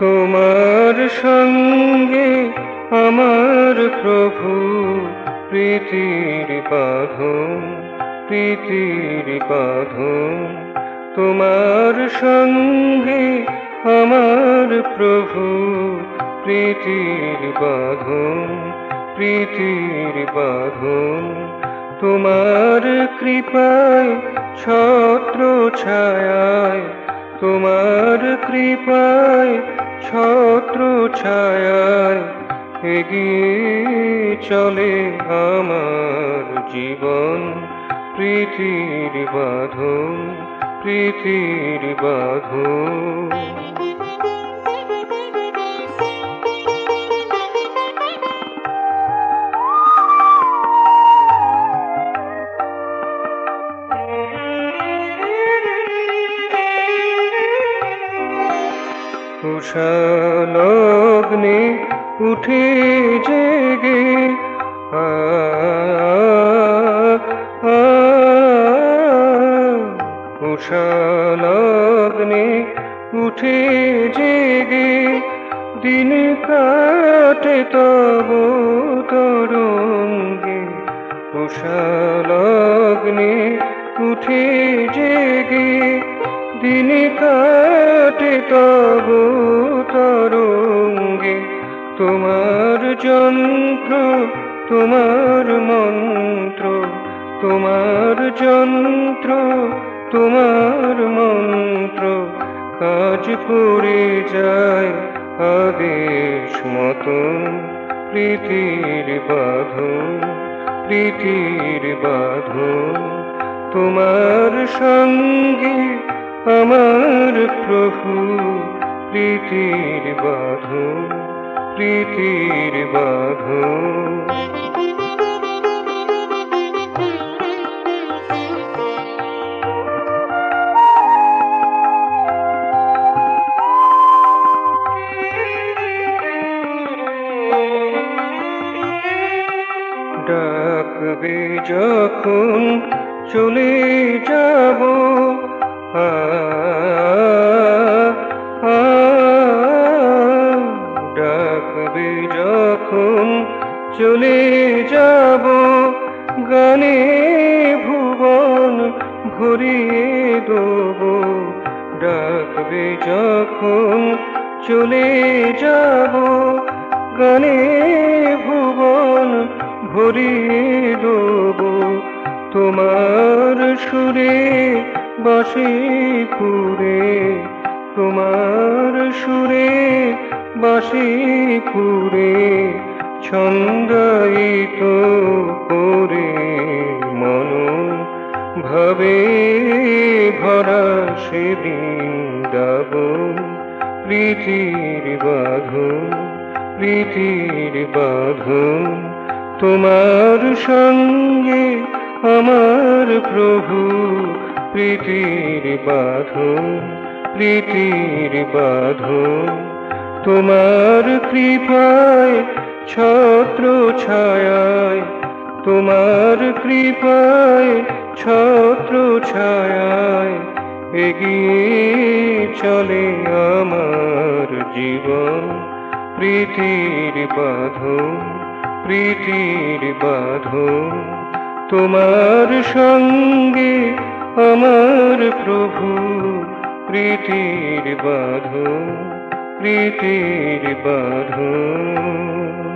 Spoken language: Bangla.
তোমার সঙ্গে আমার প্রভু প্রীতির বাঁধন, প্রীতির বাঁধন। তোমার সঙ্গে আমার প্রভু প্রীতির বাঁধন, প্রীতির বাঁধন। তোমার কৃপায় ছত্র ছায়ায়, তোমার কৃপায় ছত্র ছায়ায় এগিয়ে চলে আমার জীবন। প্রীতির বাঁধন, প্রীতির বাঁধন। উষালগ্নে উঠে জেগে উষালগ্নে উঠে জেগে দিন কাটে তব তরঙ্গে। উষালগ্নে উঠে জেগে দিন কাটে তব তরঙ্গে। তোমার যন্ত্র, তোমার মন্ত্র, তোমার যন্ত্র, তোমার মন্ত্র কাজ করে যায় আদেশ মতন। প্রীতির বাঁধন, প্রীতির বাঁধন। তোমার সঙ্গে আমার প্রভু প্রীতির বাঁধন, প্রীতির বাঁধন। ডাকবে যখন চলে যাব, ডাকবে যখন চলে যাব, গানে ভুবন ভরিয়ে দেব। ডাকবে যখন চলে যাব, গানে ভুবন ভরিয়ে দেব। তোমার সুরে বাঁশিপুরে, তোমার সুরে বাঁশিপুরে ছন্দায়িত করে মন ভাবে ভরা সে বৃন্দাবন। প্রীতির বাঁধন, প্রীতির বাঁধন। তোমার সঙ্গে আমার প্রভু প্রীতির বাঁধন, প্রীতির বাঁধন। তোমার কৃপায় ছত্র ছায়ায়, তোমার কৃপায় ছত্র ছায়ায় এগিয়ে চলে আমার জীবন। প্রীতির বাঁধন, প্রীতির বাঁধন। তোমার সঙ্গে আমার প্রভু প্রীতির বাঁধন, প্রীতির বাঁধন।